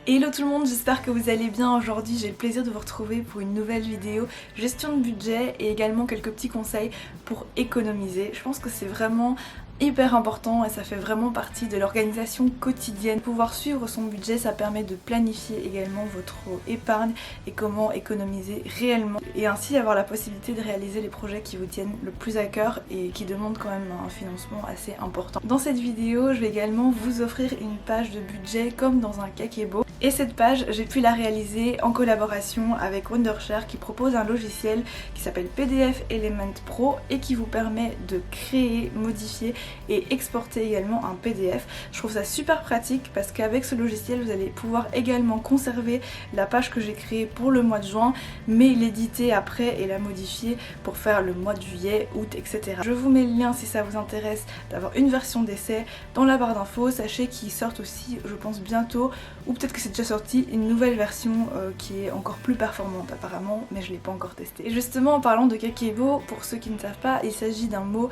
Hello tout le monde, j'espère que vous allez bien. Aujourd'hui j'ai le plaisir de vous retrouver pour une nouvelle vidéo gestion de budget et également quelques petits conseils pour économiser. Je pense que c'est vraiment hyper important et ça fait vraiment partie de l'organisation quotidienne. Pouvoir suivre son budget, ça permet de planifier également votre épargne et comment économiser réellement et ainsi avoir la possibilité de réaliser les projets qui vous tiennent le plus à cœur et qui demandent quand même un financement assez important. Dans cette vidéo, je vais également vous offrir une page de budget comme dans un Kakebo. Et cette page, j'ai pu la réaliser en collaboration avec Wondershare qui propose un logiciel qui s'appelle PDF Element Pro et qui vous permet de créer, modifier et exporter également un PDF. Je trouve ça super pratique parce qu'avec ce logiciel, vous allez pouvoir également conserver la page que j'ai créée pour le mois de juin, mais l'éditer après et la modifier pour faire le mois de juillet, août, etc. Je vous mets le lien si ça vous intéresse d'avoir une version d'essai dans la barre d'infos. Sachez qu'ils sortent aussi, je pense bientôt, ou peut-être que c'est déjà sorti, une nouvelle version qui est encore plus performante apparemment, mais je l'ai pas encore testé. Et justement en parlant de Kakebo, pour ceux qui ne savent pas, il s'agit d'un mot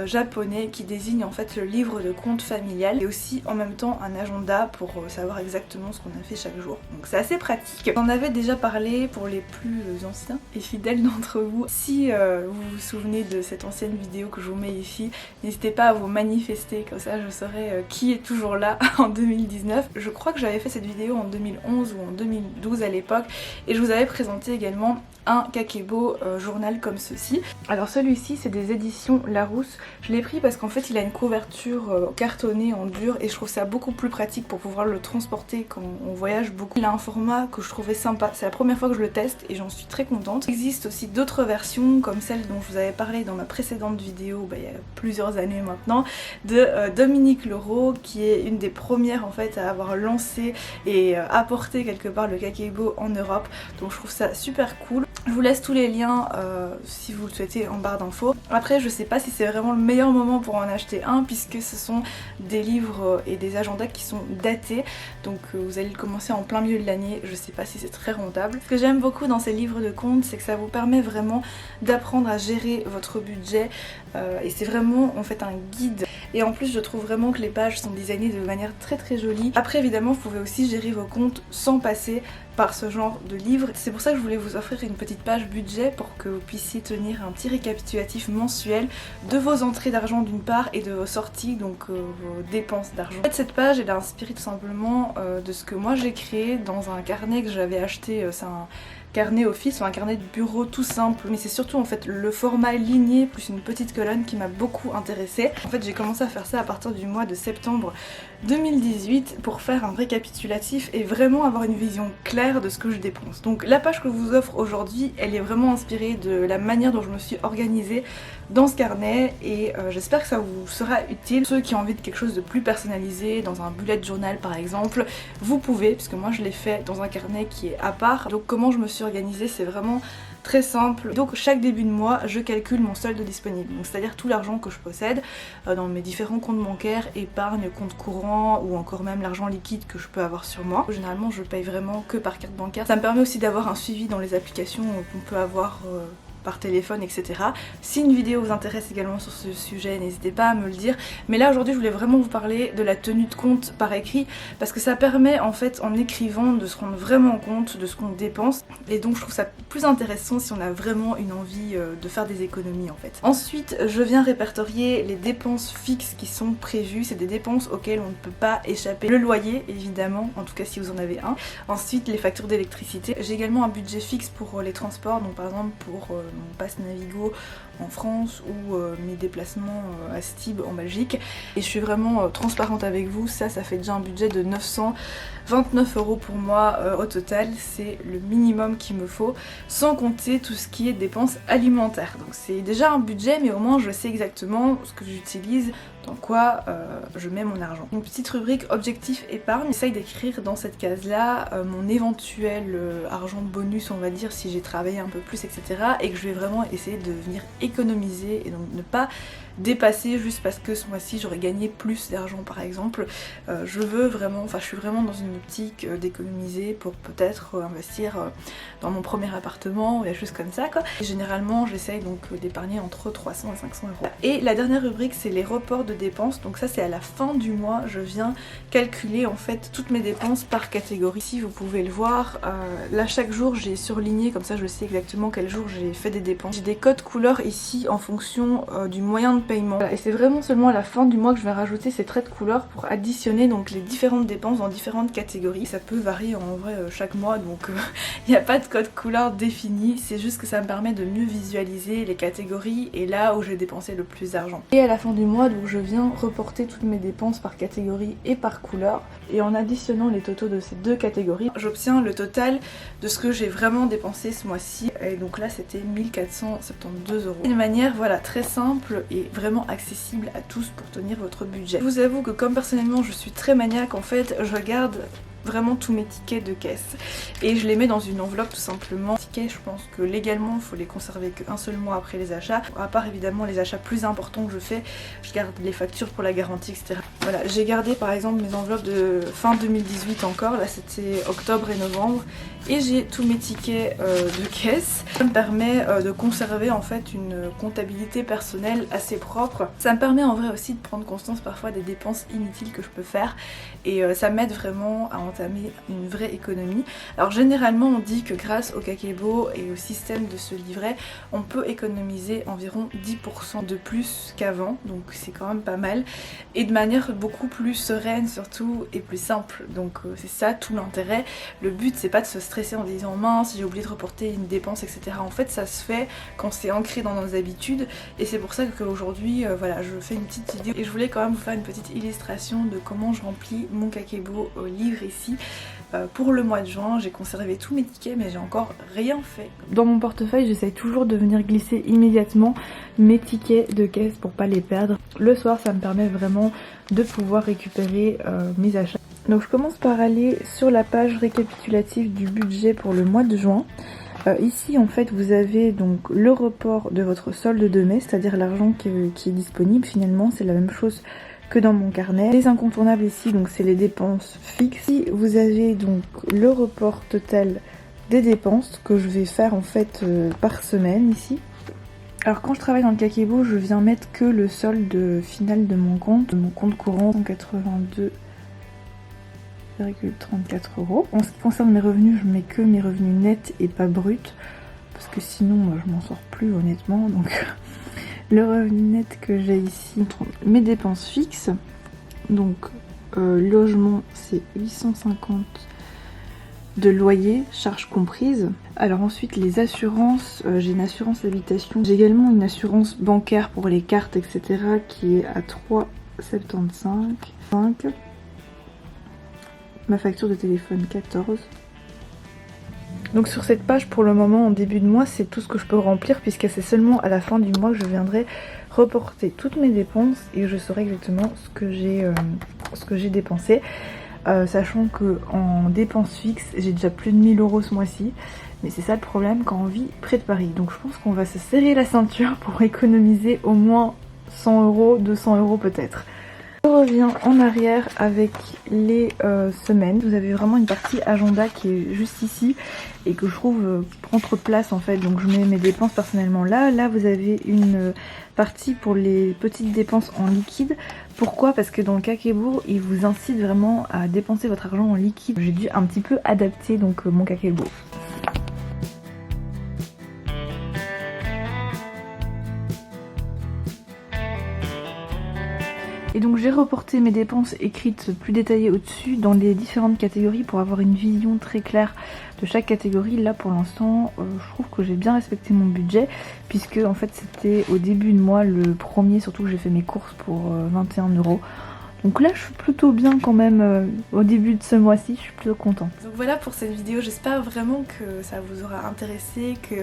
japonais qui désigne en fait le livre de compte familial et aussi en même temps un agenda pour savoir exactement ce qu'on a fait chaque jour. Donc c'est assez pratique. J'en avais déjà parlé pour les plus anciens et fidèles d'entre vous. Si vous vous souvenez de cette ancienne vidéo que je vous mets ici, n'hésitez pas à vous manifester, comme ça je saurai qui est toujours là en 2019. Je crois que j'avais fait cette vidéo en 2011 ou en 2012 à l'époque et je vous avais présenté également un Kakebo journal comme ceci. Alors celui-ci c'est des éditions Larousse. Je l'ai pris parce qu'en fait il a une couverture cartonnée en dur et je trouve ça beaucoup plus pratique pour pouvoir le transporter quand on voyage beaucoup. Il a un format que je trouvais sympa, c'est la première fois que je le teste et j'en suis très contente. Il existe aussi d'autres versions comme celle dont je vous avais parlé dans ma précédente vidéo il y a plusieurs années maintenant, de Dominique Leroux qui est une des premières en fait à avoir lancé et apporté quelque part le Kakebo en Europe, donc je trouve ça super cool. Je vous laisse tous les liens si vous le souhaitez en barre d'infos. Après je sais pas si c'est vraiment le meilleur moment pour en acheter un puisque ce sont des livres et des agendas qui sont datés, donc vous allez le commencer en plein milieu de l'année, je sais pas si c'est très rentable. Ce que j'aime beaucoup dans ces livres de compte, c'est que ça vous permet vraiment d'apprendre à gérer votre budget et c'est vraiment en fait un guide. Et en plus je trouve vraiment que les pages sont designées de manière très jolie. Après évidemment vous pouvez aussi gérer vos comptes sans passer par ce genre de livre. C'est pour ça que je voulais vous offrir une petite page budget pour que vous puissiez tenir un petit récapitulatif mensuel de vos entrées d'argent d'une part et de vos sorties, donc vos dépenses d'argent. En fait cette page elle est inspirée tout simplement de ce que moi j'ai créé dans un carnet que j'avais acheté, c'est un carnet office ou un carnet de bureau tout simple, mais c'est surtout en fait le format ligné plus une petite colonne qui m'a beaucoup intéressée. En fait j'ai commencé à faire ça à partir du mois de septembre 2018 pour faire un récapitulatif et vraiment avoir une vision claire de ce que je dépense. Donc la page que je vous offre aujourd'hui, elle est vraiment inspirée de la manière dont je me suis organisée dans ce carnet et j'espère que ça vous sera utile. Ceux qui ont envie de quelque chose de plus personnalisé, dans un bullet journal par exemple, vous pouvez, puisque moi je l'ai fait dans un carnet qui est à part. Donc comment je me suis organisée, c'est vraiment très simple. Donc chaque début de mois je calcule mon solde disponible, donc c'est-à-dire tout l'argent que je possède dans mes différents comptes bancaires, épargne, compte courant ou encore même l'argent liquide que je peux avoir sur moi. Généralement je paye vraiment que par carte bancaire. Ça me permet aussi d'avoir un suivi dans les applications qu'on peut avoir par téléphone, etc. Si une vidéo vous intéresse également sur ce sujet, n'hésitez pas à me le dire. Mais là aujourd'hui je voulais vraiment vous parler de la tenue de compte par écrit parce que ça permet en fait en écrivant de se rendre vraiment compte de ce qu'on dépense et donc je trouve ça plus intéressant si on a vraiment une envie de faire des économies en fait. Ensuite je viens répertorier les dépenses fixes qui sont prévues, c'est des dépenses auxquelles on ne peut pas échapper. Le loyer évidemment, en tout cas si vous en avez un. Ensuite les factures d'électricité. J'ai également un budget fixe pour les transports, donc par exemple pour mon pass Navigo en France ou mes déplacements à Stib en Belgique. Et je suis vraiment transparente avec vous, ça fait déjà un budget de 929 € pour moi au total, c'est le minimum qu'il me faut, sans compter tout ce qui est dépenses alimentaires. Donc c'est déjà un budget mais au moins je sais exactement ce que j'utilise, dans quoi je mets mon argent. Une petite rubrique objectif épargne, j'essaye d'écrire dans cette case là mon éventuel argent bonus on va dire si j'ai travaillé un peu plus etc. et que je vais vraiment essayer de venir économiser et donc ne pas dépasser juste parce que ce mois-ci j'aurais gagné plus d'argent par exemple. Je veux vraiment, je suis vraiment dans une optique d'économiser pour peut-être investir dans mon premier appartement ou des choses comme ça quoi. Et généralement j'essaye donc d'épargner entre 300 et 500 euros. Et la dernière rubrique c'est les reports de dépenses, donc ça c'est à la fin du mois, je viens calculer en fait toutes mes dépenses par catégorie. Ici vous pouvez le voir, là chaque jour j'ai surligné, comme ça je sais exactement quel jour j'ai fait des dépenses. J'ai des codes couleurs ici en fonction du moyen de paiement. Et c'est vraiment seulement à la fin du mois que je vais rajouter ces traits de couleur pour additionner donc les différentes dépenses dans différentes catégories. Ça peut varier en vrai chaque mois, donc il n'y a pas de code couleur défini, c'est juste que ça me permet de mieux visualiser les catégories et là où j'ai dépensé le plus d'argent. Et à la fin du mois, donc je viens reporter toutes mes dépenses par catégorie et par couleur, et en additionnant les totaux de ces deux catégories, j'obtiens le total de ce que j'ai vraiment dépensé ce mois-ci, et donc là c'était 1472 euros. Une manière voilà très simple et vraiment accessible à tous pour tenir votre budget. Je vous avoue que comme personnellement je suis très maniaque, en fait je garde vraiment tous mes tickets de caisse et je les mets dans une enveloppe tout simplement. Les tickets, je pense que légalement il faut les conserver qu'un seul mois après les achats, à part évidemment les achats plus importants que je fais, je garde les factures pour la garantie etc. Voilà, j'ai gardé par exemple mes enveloppes de fin 2018 encore, là c'était octobre et novembre, et j'ai tous mes tickets de caisse. Ça me permet de conserver en fait une comptabilité personnelle assez propre. Ça me permet en vrai aussi de prendre conscience parfois des dépenses inutiles que je peux faire, et ça m'aide vraiment à entamer une vraie économie. Alors généralement on dit que grâce au Kakebo et au système de ce livret on peut économiser environ 10% de plus qu'avant, donc c'est quand même pas mal, et de manière beaucoup plus sereine surtout et plus simple. Donc c'est ça tout l'intérêt. Le but c'est pas de se stresser en disant mince j'ai oublié de reporter une dépense etc. En fait ça se fait quand c'est ancré dans nos habitudes, et c'est pour ça qu'aujourd'hui voilà, je fais une petite vidéo et je voulais quand même vous faire une petite illustration de comment je remplis mon Kakebo au livre ici. Pour le mois de juin, j'ai conservé tous mes tickets mais j'ai encore rien fait. Dans mon portefeuille, j'essaye toujours de venir glisser immédiatement mes tickets de caisse pour pas les perdre. Le soir, ça me permet vraiment de pouvoir récupérer mes achats. Donc je commence par aller sur la page récapitulative du budget pour le mois de juin. Ici en fait vous avez donc le report de votre solde de mai, c'est-à-dire l'argent qui est disponible. Finalement c'est la même chose que dans mon carnet. Les incontournables ici, donc c'est les dépenses fixes. Ici, vous avez donc le report total des dépenses que je vais faire en fait par semaine ici. Alors quand je travaille dans le Kakebo, je viens mettre que le solde final de mon compte courant, 182,34 euros. En ce qui concerne mes revenus, je mets que mes revenus nets et pas bruts, parce que sinon je m'en sors plus honnêtement, donc le revenu net que j'ai ici, mes dépenses fixes, donc logement c'est 850 de loyer, charges comprises. Alors ensuite les assurances, j'ai une assurance habitation, j'ai également une assurance bancaire pour les cartes etc qui est à 3,75. Ma facture de téléphone 14. Donc sur cette page pour le moment en début de mois c'est tout ce que je peux remplir, puisque c'est seulement à la fin du mois que je viendrai reporter toutes mes dépenses et je saurai exactement ce que j'ai dépensé. Sachant que en dépenses fixes j'ai déjà plus de 1000 euros ce mois-ci, mais c'est ça le problème quand on vit près de Paris. Donc je pense qu'on va se serrer la ceinture pour économiser au moins 100 euros, 200 euros peut-être. Je reviens en arrière avec les semaines. Vous avez vraiment une partie agenda qui est juste ici et que je trouve prend trop de place en fait, donc je mets mes dépenses personnellement là. Là vous avez une partie pour les petites dépenses en liquide. Pourquoi? Parce que dans le Kakebo il vous incite vraiment à dépenser votre argent en liquide. J'ai dû un petit peu adapter donc mon Kakebo. Et donc j'ai reporté mes dépenses écrites plus détaillées au-dessus dans les différentes catégories pour avoir une vision très claire de chaque catégorie. Là pour l'instant je trouve que j'ai bien respecté mon budget, puisque en fait c'était au début de mois le premier surtout que j'ai fait mes courses pour 21 euros. Donc là je suis plutôt bien quand même au début de ce mois-ci, je suis plutôt contente. Donc voilà pour cette vidéo, j'espère vraiment que ça vous aura intéressé, que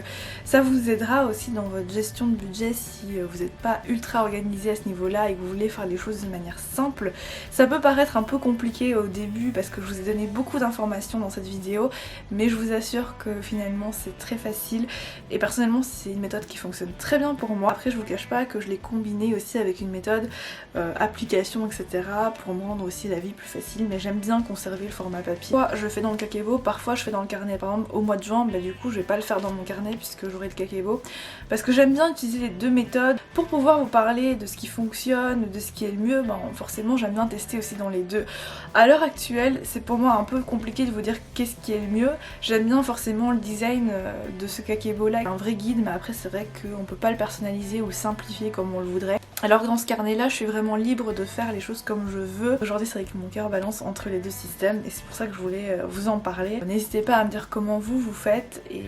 ça vous aidera aussi dans votre gestion de budget si vous n'êtes pas ultra organisé à ce niveau-là et que vous voulez faire les choses de manière simple. Ça peut paraître un peu compliqué au début parce que je vous ai donné beaucoup d'informations dans cette vidéo, mais je vous assure que finalement c'est très facile et personnellement c'est une méthode qui fonctionne très bien pour moi. Après je vous cache pas que je l'ai combiné aussi avec une méthode application etc. pour me rendre aussi la vie plus facile, mais j'aime bien conserver le format papier. Parfois je fais dans le Kakebo, parfois je fais dans le carnet. Par exemple au mois de juin, bah, du coup je vais pas le faire dans mon carnet puisque j'aurai le Kakebo, parce que j'aime bien utiliser les deux méthodes pour pouvoir vous parler de ce qui fonctionne, de ce qui est le mieux. Ben, forcément j'aime bien tester aussi dans les deux. À l'heure actuelle c'est pour moi un peu compliqué de vous dire qu'est-ce qui est le mieux. J'aime bien forcément le design de ce Kakebo là, un vrai guide, mais après c'est vrai qu'on peut pas le personnaliser ou le simplifier comme on le voudrait. Alors que dans ce carnet là je suis vraiment libre de faire les choses comme je veux. Aujourd'hui c'est vrai que mon cœur balance entre les deux systèmes et c'est pour ça que je voulais vous en parler. N'hésitez pas à me dire comment vous faites et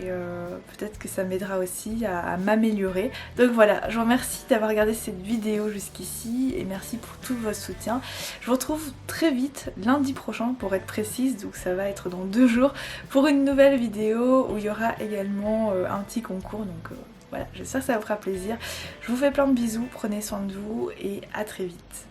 peut-être que ça m'aidera aussi à m'améliorer. Donc voilà, je vous remercie d'avoir regardé cette vidéo jusqu'ici et merci pour tout votre soutien. Je vous retrouve très vite lundi prochain pour être précise, donc ça va être dans 2 jours pour une nouvelle vidéo où il y aura également un petit concours, donc voilà, j'espère que ça vous fera plaisir. Je vous fais plein de bisous, prenez soin de vous et à très vite.